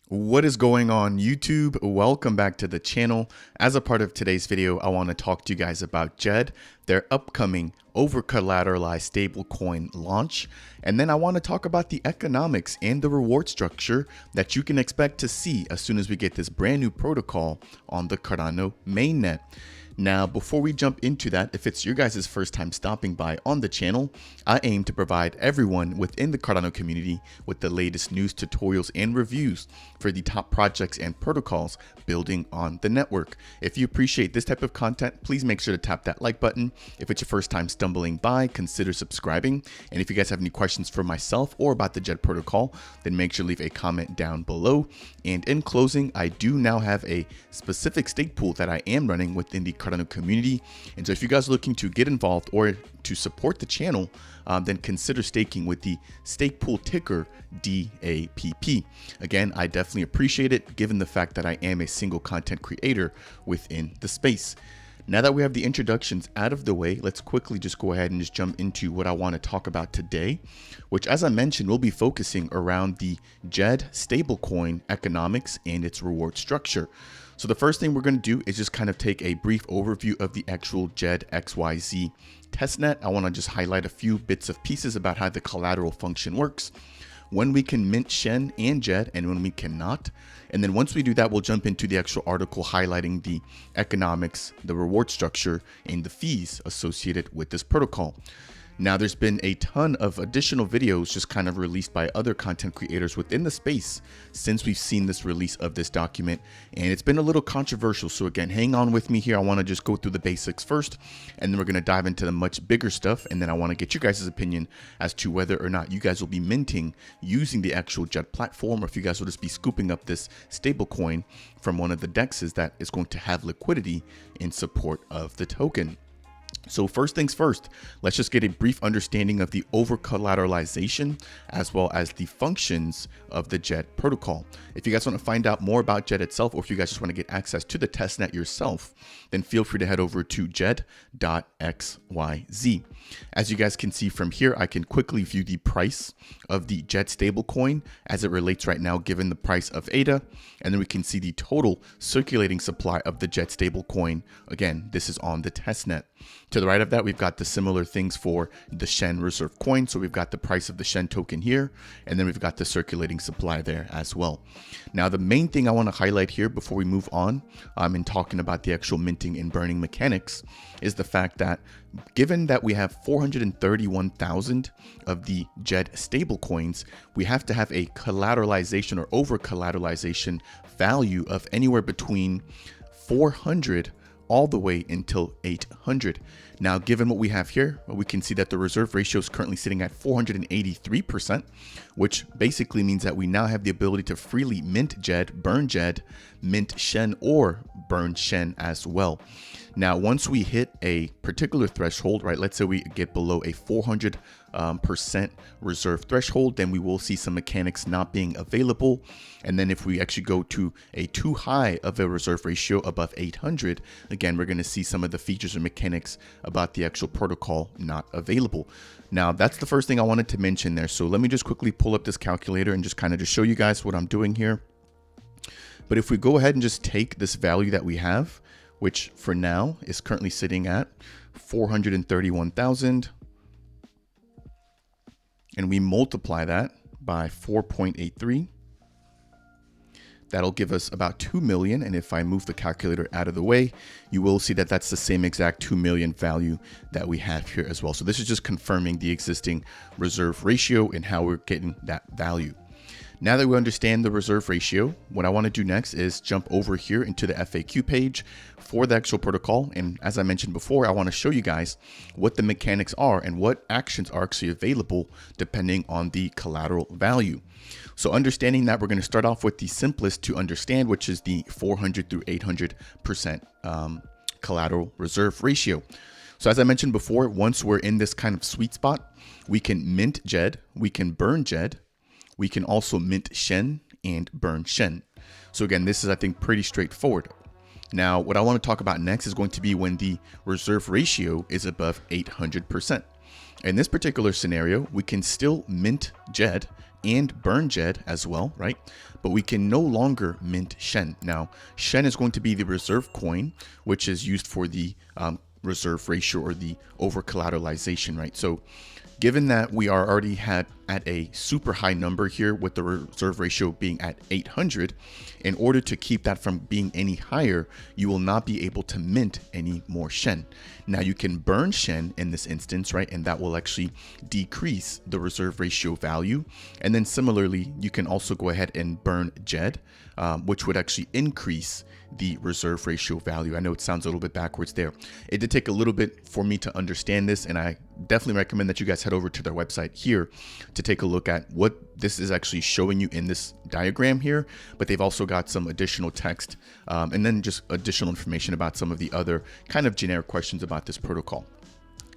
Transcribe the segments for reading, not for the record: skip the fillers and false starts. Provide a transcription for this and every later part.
What is going on YouTube? Welcome back to the channel. As a part of today's video, I want to talk to you guys about DJED, their upcoming over-collateralized stablecoin launch. And then I want to talk about the economics and the reward structure that you can expect to see as soon as we get this brand new protocol on the Cardano mainnet. Now, before we jump into that, if it's your guys' first time stopping by on the channel, I aim to provide everyone within the Cardano community with the latest news, tutorials, and reviews for the top projects and protocols building on the network. If you appreciate this type of content, please make sure to tap that like button. If it's your first time stumbling by, consider subscribing. And if you guys have any questions for myself or about the DJED protocol, then make sure to leave a comment down below. And in closing, I do now have a specific stake pool that I am running within the Cardano community. And so if you guys are looking to get involved or to support the channel, then consider staking with the stake pool ticker DAPP. Again, I definitely appreciate it given the fact that I am a single content creator within the space. Now that we have the introductions out of the way, let's quickly just go ahead and just jump into what I want to talk about today, which, as I mentioned, we'll be focusing around the DJED stablecoin economics and its reward structure. So the first thing we're going to do is just kind of take a brief overview of the actual DJED XYZ testnet. I want to just highlight a few bits of pieces about how the collateral function works, when we can mint Shen and DJED, and when we cannot. And then once we do that, we'll jump into the actual article highlighting the economics, the reward structure, and the fees associated with this protocol. Now, there's been a ton of additional videos just kind of released by other content creators within the space since we've seen this release of this document, and it's been a little controversial. So again, hang on with me here. I want to just go through the basics first, and then we're going to dive into the much bigger stuff. And then I want to get your guys' opinion as to whether or not you guys will be minting using the actual DJED platform, or if you guys will just be scooping up this stablecoin from one of the dexes that is going to have liquidity in support of the token. So first things first, let's just get a brief understanding of the over-collateralization as well as the functions of the DJED protocol. If you guys want to find out more about DJED itself, or if you guys just want to get access to the testnet yourself, then feel free to head over to DJED.xyz. As you guys can see from here, I can quickly view the price of the DJED stablecoin as it relates right now given the price of ADA, and then we can see the total circulating supply of the DJED stablecoin. Again, this is on the testnet. To the right of that, we've got the similar things for the Shen reserve coin. So we've got the price of the Shen token here, and then we've got the circulating supply there as well. Now, the main thing I want to highlight here before we move on in talking about the actual minting and burning mechanics is the fact that given that we have 431,000 of the DJED stable coins, we have to have a collateralization or over collateralization value of anywhere between 400 all the way until 800. Now, given what we have here, we can see that the reserve ratio is currently sitting at 483%, which basically means that we now have the ability to freely mint DJED, mint Shen, or burn Shen as well. Now, once we hit a particular threshold, right, let's say we get below a 400% reserve threshold, then we will see some mechanics not being available. And then if we actually go to a too high of a reserve ratio above 800, again, we're going to see some of the features and mechanics about the actual protocol not available. Now, that's the first thing I wanted to mention there. So let me just quickly pull up this calculator and just kind of just show you guys what I'm doing here. But if we go ahead and just take this value that we have, which for now is currently sitting at 431,000, and we multiply that by 4.83, that'll give us about 2 million. And if I move the calculator out of the way, you will see that that's the same exact 2 million value that we have here as well. So this is just confirming the existing reserve ratio and how we're getting that value. Now that we understand the reserve ratio, what I want to do next is jump over here into the FAQ page for the actual protocol. And as I mentioned before, I want to show you guys what the mechanics are and what actions are actually available depending on the collateral value. So understanding that, we're going to start off with the simplest to understand, which is the 400 through 800% collateral reserve ratio. So as I mentioned before, once we're in this kind of sweet spot, we can mint DJED, we can burn DJED, we can also mint Shen and burn Shen. So again, this is, I think, pretty straightforward. Now, what I want to talk about next is going to be when the reserve ratio is above 800%. In this particular scenario, we can still mint DJED and burn JED as well, right? But we can no longer mint Shen. Now, Shen is going to be the reserve coin, which is used for the reserve ratio or the over collateralization, right? So given that we are already at a super high number here with the reserve ratio being at 800, in order to keep that from being any higher, you will not be able to mint any more Shen. Now you can burn Shen in this instance, right? And that will actually decrease the reserve ratio value. And then similarly, you can also go ahead and burn JED, which would actually increase the reserve ratio value. I know it sounds a little bit backwards there. It did take a little bit for me to understand this, and I definitely recommend that you guys head over to their website here to take a look at what this is actually showing you in this diagram here. But they've also got some additional text and then just additional information about some of the other kind of generic questions about this protocol.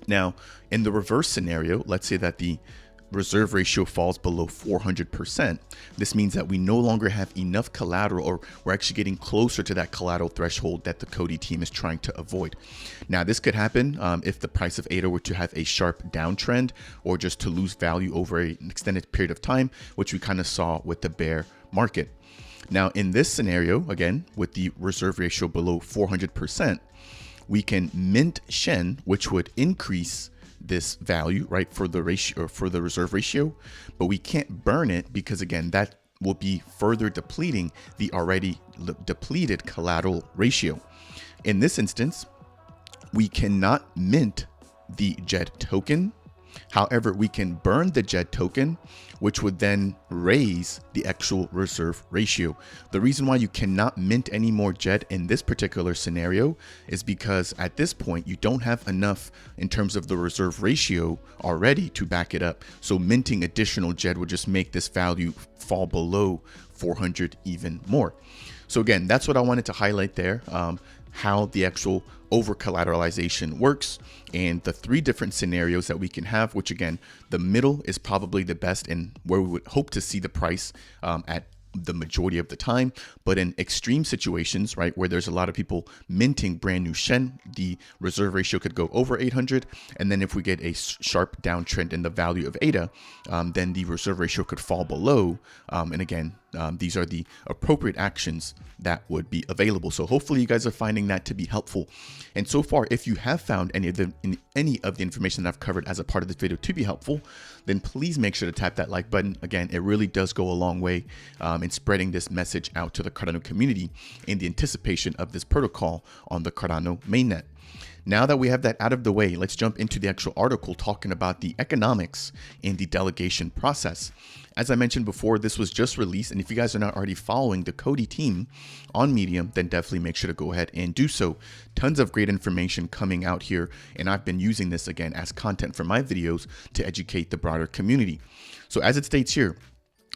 Now, in the reverse scenario, let's say that the reserve ratio falls below 400%. This means that we no longer have enough collateral, or we're actually getting closer to that collateral threshold that the COTI team is trying to avoid. Now, this could happen if the price of ADA were to have a sharp downtrend or just to lose value over an extended period of time, which we kind of saw with the bear market. Now, in this scenario, again, with the reserve ratio below 400%, we can mint Shen, which would increase this value, right, for the ratio or for the reserve ratio, but we can't burn it because, again, that will be further depleting the already depleted collateral ratio. In this instance, we cannot mint the JED token. However, we can burn the JED token, which would then raise the actual reserve ratio. The reason why you cannot mint any more JED in this particular scenario is because at this point, you don't have enough in terms of the reserve ratio already to back it up. So minting additional JED would just make this value fall below 400 even more. So again, that's what I wanted to highlight there. How the actual over collateralization works and the three different scenarios that we can have, which again, the middle is probably the best and where we would hope to see the price at the majority of the time. But in extreme situations, right, where there's a lot of people minting brand new Shen, the reserve ratio could go over 800. And then if we get a sharp downtrend in the value of ADA, then the reserve ratio could fall below. And again, these are the appropriate actions that would be available. So hopefully you guys are finding that to be helpful. And so far, if you have found any of the information that I've covered as a part of this video to be helpful, then please make sure to tap that like button. Again, it really does go a long way in spreading this message out to the Cardano community in the anticipation of this protocol on the Cardano mainnet. Now that we have that out of the way, let's jump into the actual article talking about the economics in the delegation process. As I mentioned before, this was just released, and if you guys are not already following the COTI team on Medium, then definitely make sure to go ahead and do so. Tons of great information coming out here, and I've been using this again as content for my videos to educate the broader community. So as it states here,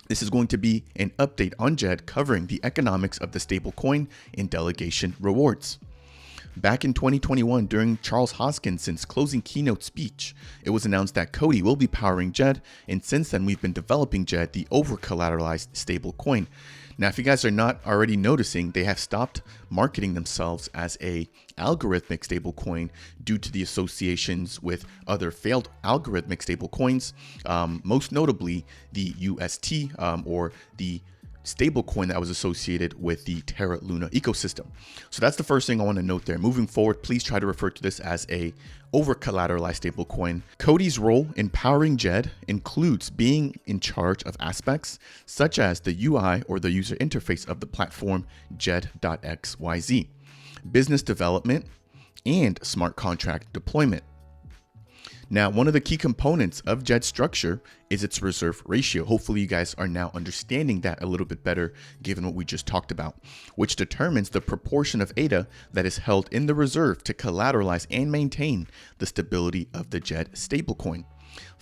this is going to be an update on JED covering the economics of the stablecoin and delegation rewards. Back in 2021, during Charles Hoskinson's closing keynote speech, it was announced that COTI will be powering JED, and since then we've been developing JED, the over-collateralized stablecoin. Now, if you guys are not already noticing, they have stopped marketing themselves as a algorithmic stablecoin due to the associations with other failed algorithmic stablecoins, most notably the UST or the stablecoin that was associated with the Terra Luna ecosystem. So that's the first thing I want to note there. Moving forward, please try to refer to this as a over-collateralized stablecoin. COTI's role in powering JED includes being in charge of aspects such as the UI or the user interface of the platform JED.xyz, business development, and smart contract deployment. Now, one of the key components of JED structure is its reserve ratio. Hopefully you guys are now understanding that a little bit better given what we just talked about, which determines the proportion of ADA that is held in the reserve to collateralize and maintain the stability of the JED stablecoin.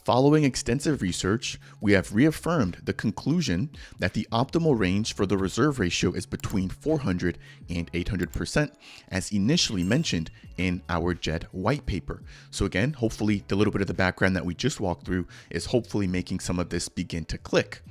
Following extensive research, we have reaffirmed the conclusion that the optimal range for the reserve ratio is between 400 and 800%, as initially mentioned in our JED white paper. So again, hopefully the little bit of the background that we just walked through is hopefully making some of this begin to click.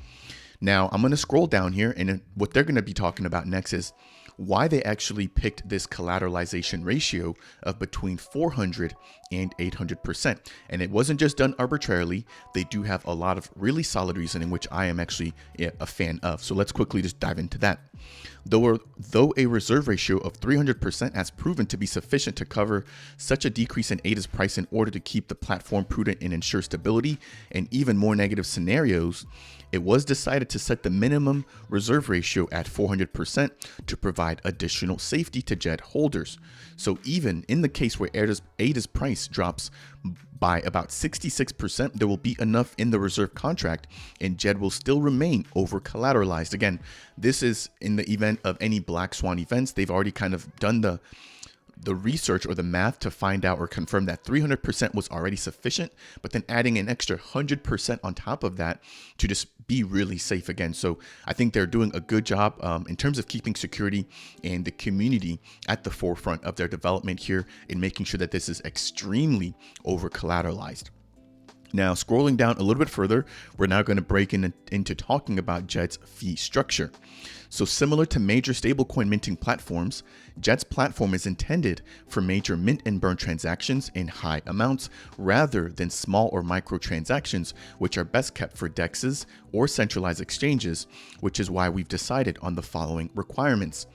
Now I'm going to scroll down here, and what they're going to be talking about next is why they actually picked this collateralization ratio of between 400 and 800%. And it wasn't just done arbitrarily. They do have a lot of really solid reasoning, which I am actually a fan of. So let's quickly just dive into that. Though a reserve ratio of 300% has proven to be sufficient to cover such a decrease in ADA's price in order to keep the platform prudent and ensure stability in even more negative scenarios, it was decided to set the minimum reserve ratio at 400% to provide additional safety to JED holders. So even in the case where ADA's price drops by about 66%, there will be enough in the reserve contract and JED will still remain over collateralized. Again, this is in the event of any black swan events. They've already kind of done the research or the math to find out or confirm that 300% was already sufficient, but then adding an extra 100% on top of that to just be really safe again. So I think they're doing a good job in terms of keeping security and the community at the forefront of their development here in making sure that this is extremely over collateralized. Now, scrolling down a little bit further, we're now going to break into talking about JED's fee structure. So similar to major stablecoin minting platforms, JED's platform is intended for major mint and burn transactions in high amounts rather than small or micro transactions, which are best kept for DEXs or centralized exchanges, which is why we've decided on the following requirements.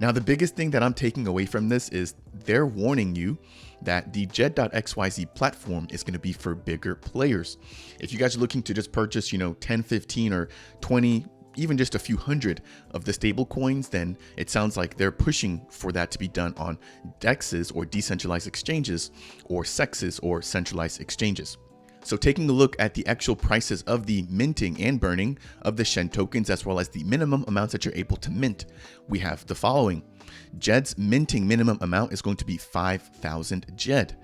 Now, the biggest thing that I'm taking away from this is they're warning you that the JED.xyz platform is going to be for bigger players. If you guys are looking to just purchase, 10, 15 or 20, even just a few hundred of the stable coins, then it sounds like they're pushing for that to be done on DEXs or decentralized exchanges or CEXs or centralized exchanges. So taking a look at the actual prices of the minting and burning of the Shen tokens, as well as the minimum amounts that you're able to mint, we have the following. JED's minting minimum amount is going to be 5,000 JED.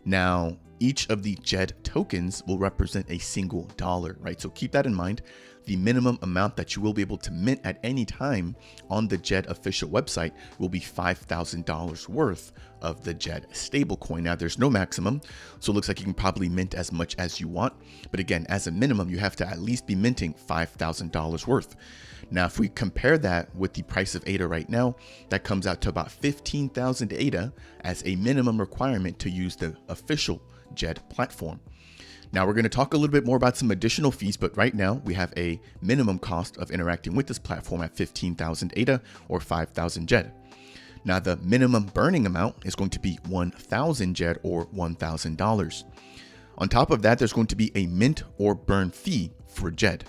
Now, each of the JED tokens will represent a single dollar, right? So keep that in mind. The minimum amount that you will be able to mint at any time on the JED official website will be $5,000 worth of the JED stablecoin. Now, there's no maximum, so it looks like you can probably mint as much as you want. But again, as a minimum, you have to at least be minting $5,000 worth. Now, if we compare that with the price of ADA right now, that comes out to about 15,000 ADA as a minimum requirement to use the official JED platform. Now we're going to talk a little bit more about some additional fees, but right now we have a minimum cost of interacting with this platform at 15,000 ADA or 5,000 JED. Now the minimum burning amount is going to be 1,000 JED or $1,000. On top of that, there's going to be a mint or burn fee for JED.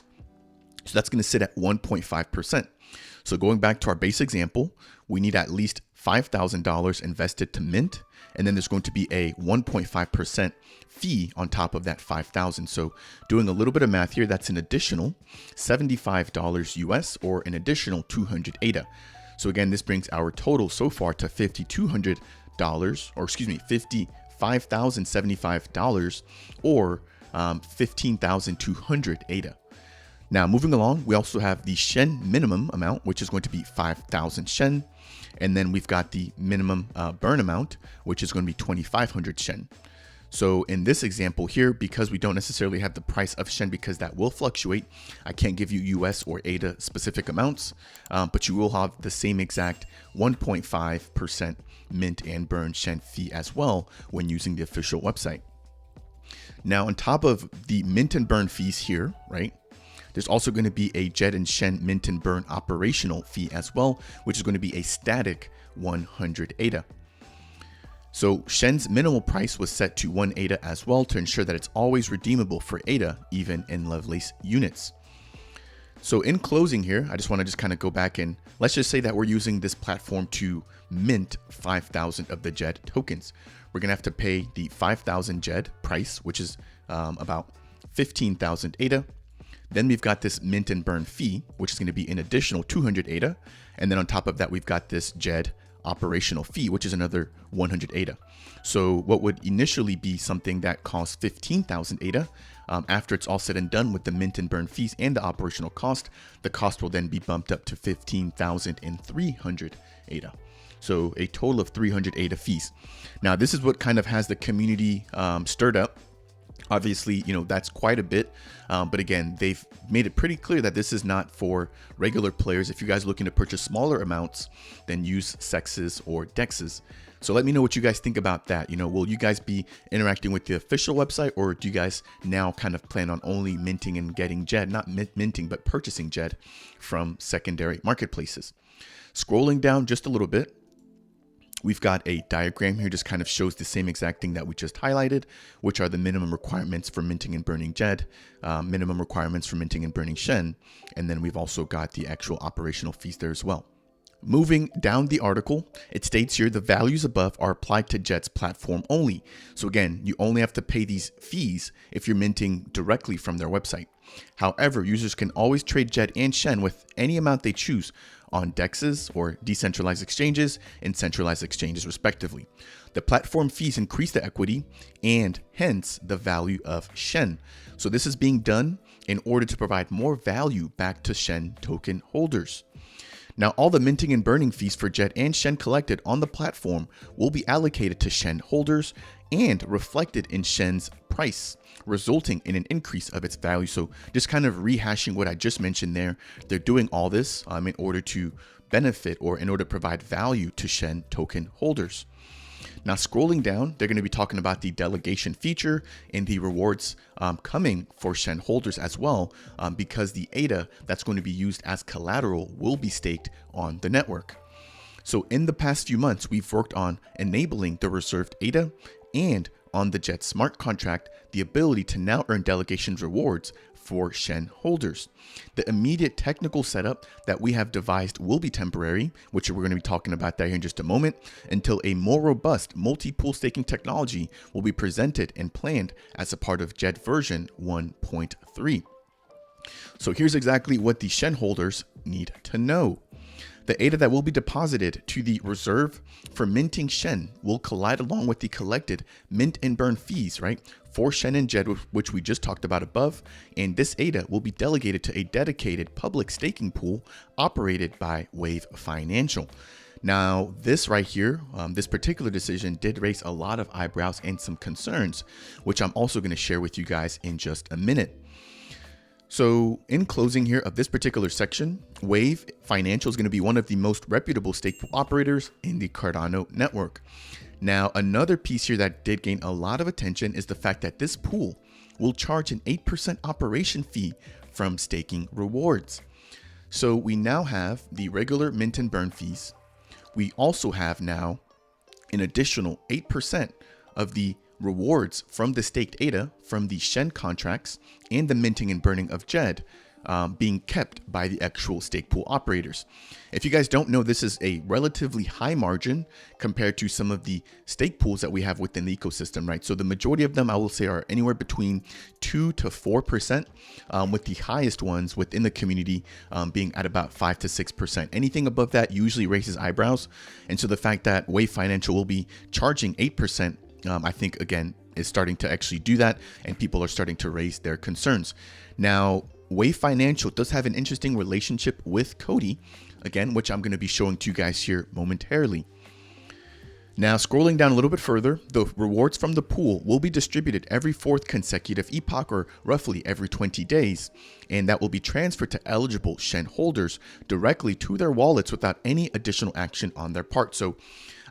So that's going to sit at 1.5%. So going back to our base example, we need at least $5,000 invested to mint, and then there's going to be a 1.5% fee on top of that 5,000. So doing a little bit of math here, that's an additional $75 US or an additional 200 ADA. So again, this brings our total so far to $5,200, or excuse me, $55,075 or 15,200 ADA. Now, moving along, we also have the Shen minimum amount, which is going to be 5,000 Shen. And then we've got the minimum burn amount, which is going to be 2,500 Shen. So in this example here, because we don't necessarily have the price of Shen, because that will fluctuate, I can't give you US or ADA specific amounts, but you will have the same exact 1.5% mint and burn Shen fee as well when using the official website. Now, on top of the mint and burn fees here, right, there's also going to be a JED and Shen mint and burn operational fee as well, which is going to be a static 100 ADA. So Shen's minimal price was set to 1 ADA as well to ensure that it's always redeemable for ADA, even in Lovelace units. So in closing here, I just want to kind of go back and let's just say that we're using this platform to mint 5,000 of the JED tokens. We're going to have to pay the 5,000 JED price, which is about 15,000 ADA. Then we've got this mint and burn fee, which is going to be an additional 200 ADA. And then on top of that, we've got this JED operational fee, which is another 100 ADA. So what would initially be something that costs 15,000 ADA, after it's all said and done with the mint and burn fees and the operational cost, the cost will then be bumped up to 15,300 ADA. So a total of 300 ADA fees. Now, this is what kind of has the community stirred up. Obviously, that's quite a bit. But again, they've made it pretty clear that this is not for regular players. If you guys are looking to purchase smaller amounts, then use sexes or dexes. So let me know what you guys think about that. Will you guys be interacting with the official website, or do you guys now kind of plan on only minting and getting JED, not minting, but purchasing JED from secondary marketplaces? Scrolling down just a little bit, we've got a diagram here, just kind of shows the same exact thing that we just highlighted, which are the minimum requirements for minting and burning JED, minimum requirements for minting and burning Shen, and then we've also got the actual operational fees there as well. Moving down the article, it states here the values above are applied to JED's platform only. So again, you only have to pay these fees if you're minting directly from their website. However, users can always trade JED and Shen with any amount they choose on DEXs or decentralized exchanges and centralized exchanges respectively. The platform fees increase the equity and hence the value of Shen. So this is being done in order to provide more value back to Shen token holders. Now, all the minting and burning fees for JED and Shen collected on the platform will be allocated to Shen holders and reflected in Shen's price, resulting in an increase of its value. So just kind of rehashing what I just mentioned there, they're doing all this in order to benefit or in order to provide value to Shen token holders. Now, scrolling down, they're going to be talking about the delegation feature and the rewards coming for Shen holders as well, because the ADA that's going to be used as collateral will be staked on the network. So in the past few months, we've worked on enabling the reserved ADA and on the JED smart contract, the ability to now earn delegation rewards for Shen holders. The immediate technical setup that we have devised will be temporary, which we're going to be talking about that here in just a moment, until a more robust multi-pool staking technology will be presented and planned as a part of JED version 1.3. So here's exactly what the Shen holders need to know. The ADA that will be deposited to the reserve for minting Shen will collide along with the collected mint and burn fees, right, for Shen and JED, which we just talked about above. And this ADA will be delegated to a dedicated public staking pool operated by Wave Financial. Now, this right here, this particular decision did raise a lot of eyebrows and some concerns, which I'm also going to share with you guys in just a minute. So in closing here of this particular section, Wave Financial is going to be one of the most reputable stake pool operators in the Cardano network. Now, another piece here that did gain a lot of attention is the fact that this pool will charge an 8% operation fee from staking rewards. So we now have the regular mint and burn fees. We also have now an additional 8% of the rewards from the staked ADA from the Shen contracts and the minting and burning of JED being kept by the actual stake pool operators. If you guys don't know, this is a relatively high margin compared to some of the stake pools that we have within the ecosystem, right? So the majority of them, I will say, are anywhere between 2 to 4%, with the highest ones within the community being at about 5 to 6%. Anything above that usually raises eyebrows. And so the fact that Wave Financial will be charging 8%, I think, again, is starting to actually do that, and people are starting to raise their concerns. Now, Wave Financial does have an interesting relationship with COTI, again, which I'm going to be showing to you guys here momentarily. Now, scrolling down a little bit further, the rewards from the pool will be distributed every fourth consecutive epoch, or roughly every 20 days, and that will be transferred to eligible Shen holders directly to their wallets without any additional action on their part. So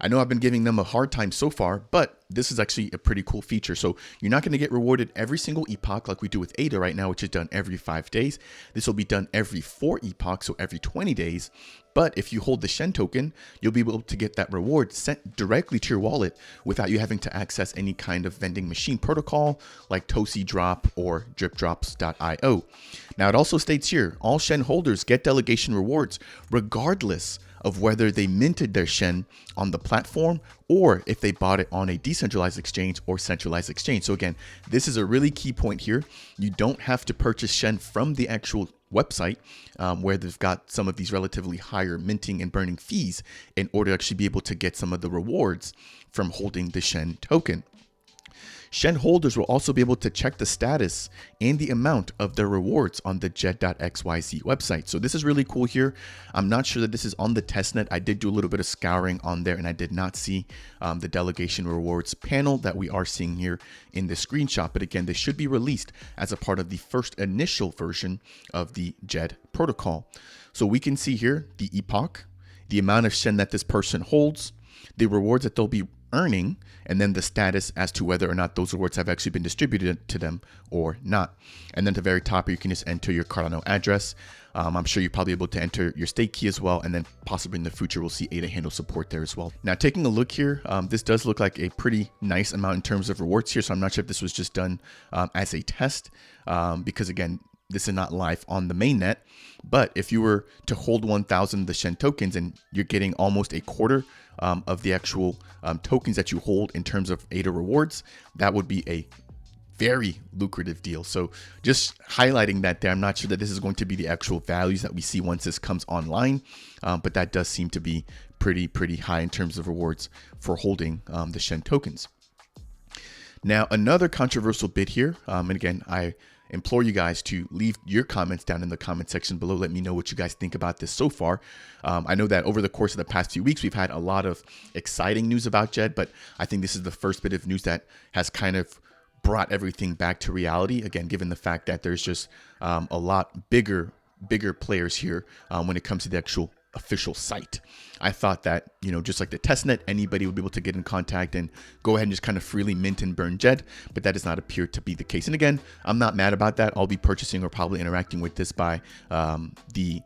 I know I've been giving them a hard time so far, but this is actually a pretty cool feature. So you're not going to get rewarded every single epoch like we do with ADA right now, which is done every 5 days. This will be done every 4 epochs, so every 20 days. But if you hold the Shen token, you'll be able to get that reward sent directly to your wallet without you having to access any kind of vending machine protocol like Tosi Drop or dripdrops.io. Now, it also states here, all Shen holders get delegation rewards regardless of whether they minted their Shen on the platform or if they bought it on a decentralized exchange or centralized exchange. So again, this is a really key point here. You don't have to purchase Shen from the actual website where they've got some of these relatively higher minting and burning fees in order to actually be able to get some of the rewards from holding the Shen token. Shen holders will also be able to check the status and the amount of their rewards on the DJED.xyz website. So this is really cool here. I'm not sure that this is on the testnet. I did do a little bit of scouring on there and I did not see the delegation rewards panel that we are seeing here in the screenshot. But again, they should be released as a part of the first initial version of the JED protocol. So we can see here the epoch, the amount of Shen that this person holds, the rewards that they'll be earning, and then the status as to whether or not those rewards have actually been distributed to them or not. And then at the very top, you can just enter your Cardano address. I'm sure you're probably able to enter your stake key as well. And then possibly in the future, we'll see ADA handle support there as well. Now, taking a look here, this does look like a pretty nice amount in terms of rewards here. So I'm not sure if this was just done as a test because again, this is not live on the mainnet. But if you were to hold 1,000 of the Shen tokens and you're getting almost a quarter of the actual tokens that you hold in terms of ADA rewards, that would be a very lucrative deal. So just highlighting that there, I'm not sure that this is going to be the actual values that we see once this comes online, but that does seem to be pretty high in terms of rewards for holding the Shen tokens. Now, another controversial bit here, and again, I implore you guys to leave your comments down in the comment section below. Let me know what you guys think about this so far. I know that over the course of the past few weeks, we've had a lot of exciting news about JED, but I think this is the first bit of news that has kind of brought everything back to reality. Again, given the fact that there's just a lot bigger players here when it comes to the actual official site. I thought that, you know, just like the testnet, anybody would be able to get in contact and go ahead and just kind of freely mint and burn JED, but that does not appear to be the case. And again, I'm not mad about that. I'll be purchasing or probably interacting with this by the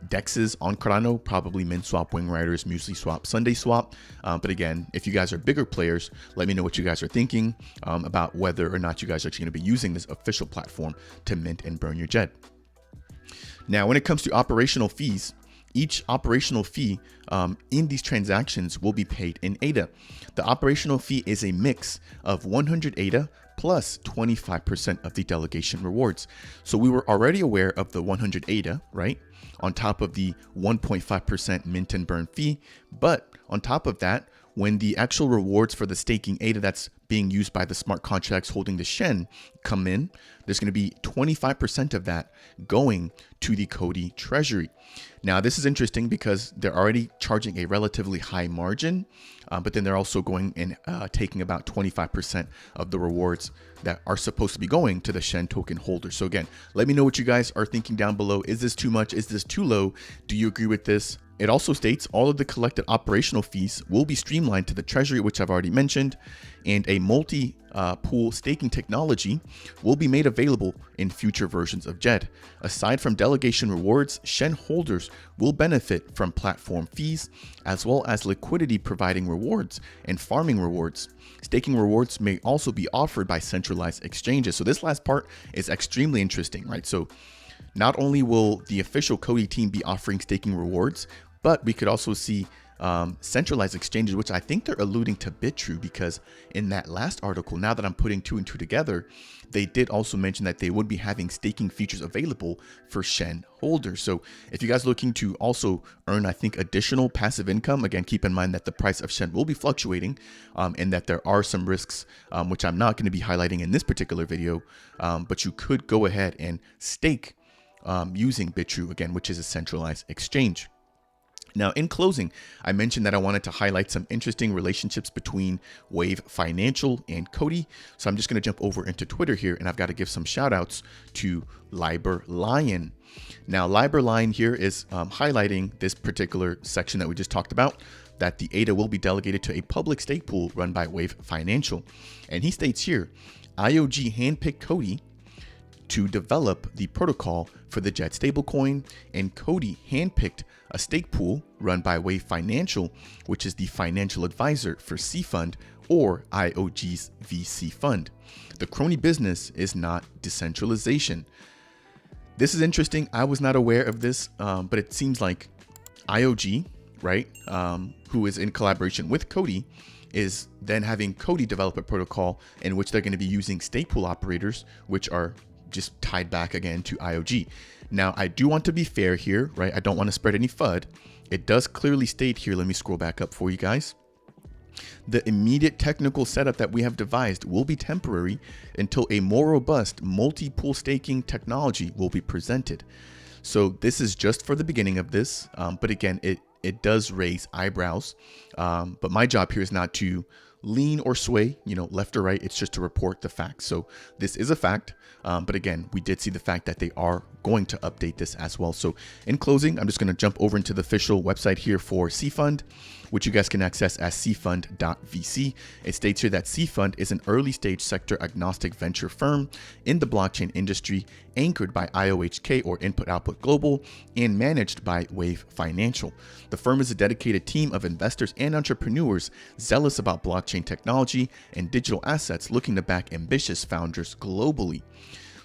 dexes on Cardano, probably Mint Swap, Wing Riders, Muesli Swap, Sunday Swap. But again, if you guys are bigger players, let me know what you guys are thinking about whether or not you guys are actually going to be using this official platform to mint and burn your JED. Now, when it comes to operational fees, each operational fee in these transactions will be paid in ADA. The operational fee is a mix of 100 ADA plus 25% of the delegation rewards. So we were already aware of the 100 ADA, right? On top of the 1.5% mint and burn fee. But on top of that, when the actual rewards for the staking ADA that's being used by the smart contracts holding the Shen come in, there's going to be 25% of that going to the COTI treasury. Now, this is interesting because they're already charging a relatively high margin, but then they're also going and taking about 25% of the rewards that are supposed to be going to the Shen token holder. So again, let me know what you guys are thinking down below. Is this too much? Is this too low? Do you agree with this? It also states all of the collected operational fees will be streamlined to the treasury, which I've already mentioned, and a multi-pool staking technology will be made available in future versions of JED. Aside from delegation rewards, Shen holders will benefit from platform fees, as well as liquidity providing rewards and farming rewards. Staking rewards may also be offered by centralized exchanges. So this last part is extremely interesting, right? So not only will the official COTI team be offering staking rewards, but we could also see centralized exchanges, which I think they're alluding to BitTrue, because in that last article, now that I'm putting two and two together, they did also mention that they would be having staking features available for Shen holders. So if you guys are looking to also earn, I think, additional passive income, again, keep in mind that the price of Shen will be fluctuating and that there are some risks, which I'm not going to be highlighting in this particular video, but you could go ahead and stake using BitTrue, again, which is a centralized exchange. Now, in closing, I mentioned that I wanted to highlight some interesting relationships between Wave Financial and COTI. So I'm just going to jump over into Twitter here, and I've got to give some shout outs to Liber Lion. Now, Liber Lion here is highlighting this particular section that we just talked about, that the ADA will be delegated to a public stake pool run by Wave Financial. And he states here, IOG handpicked COTI to develop the protocol for the JED stablecoin, and COTI handpicked a stake pool run by Wave Financial, which is the financial advisor for C Fund, or IOG's VC fund. The crony business is not decentralization. This is interesting. I was not aware of this, but it seems like IOG, right, who is in collaboration with COTI, is then having COTI develop a protocol in which they're going to be using stake pool operators, which are just tied back again to IOG. Now, I do want to be fair here, right? I don't want to spread any FUD. It does clearly state here, let me scroll back up for you guys. The immediate technical setup that we have devised will be temporary until a more robust multi-pool staking technology will be presented. So this is just for the beginning of this, but again, it does raise eyebrows. But my job here is not to lean or sway, left or right. It's just to report the facts. So this is a fact. But again, we did see the fact that they are going to update this as well. So in closing, I'm just going to jump over into the official website here for CFund, which you guys can access as cfund.vc. It states here that CFund is an early stage sector agnostic venture firm in the blockchain industry, anchored by IOHK or Input Output Global and managed by Wave Financial. The firm is a dedicated team of investors and entrepreneurs zealous about blockchain technology and digital assets, looking to back ambitious founders globally.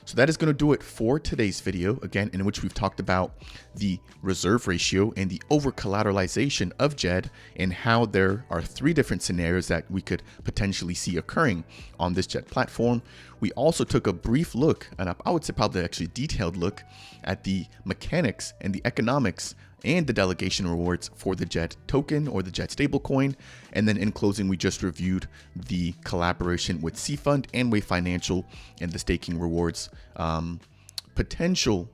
So that is going to do it for today's video, again, in which we've talked about the reserve ratio and the over collateralization of JED and how there are 3 different scenarios that we could potentially see occurring on this JED platform. We also took a brief look, and I would say probably actually detailed look, at the mechanics and the economics and the delegation rewards for the JED token or the JED stablecoin. And then in closing, we just reviewed the collaboration with CFund and Wave Financial and the staking rewards, potential,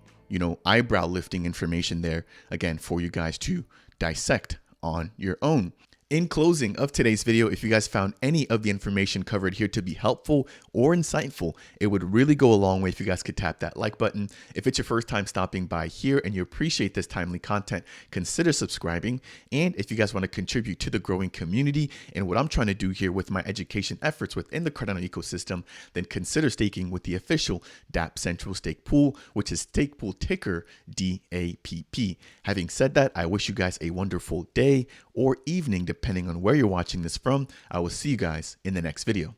eyebrow lifting information there, again, for you guys to dissect on your own. In closing of today's video, if you guys found any of the information covered here to be helpful or insightful, it would really go a long way if you guys could tap that like button. If it's your first time stopping by here and you appreciate this timely content, consider subscribing. And if you guys want to contribute to the growing community and what I'm trying to do here with my education efforts within the Cardano ecosystem, then consider staking with the official DApp Central Stake Pool, which is stake pool ticker DAPP. Having said that, I wish you guys a wonderful day or evening, depending on where you're watching this from. I will see you guys in the next video.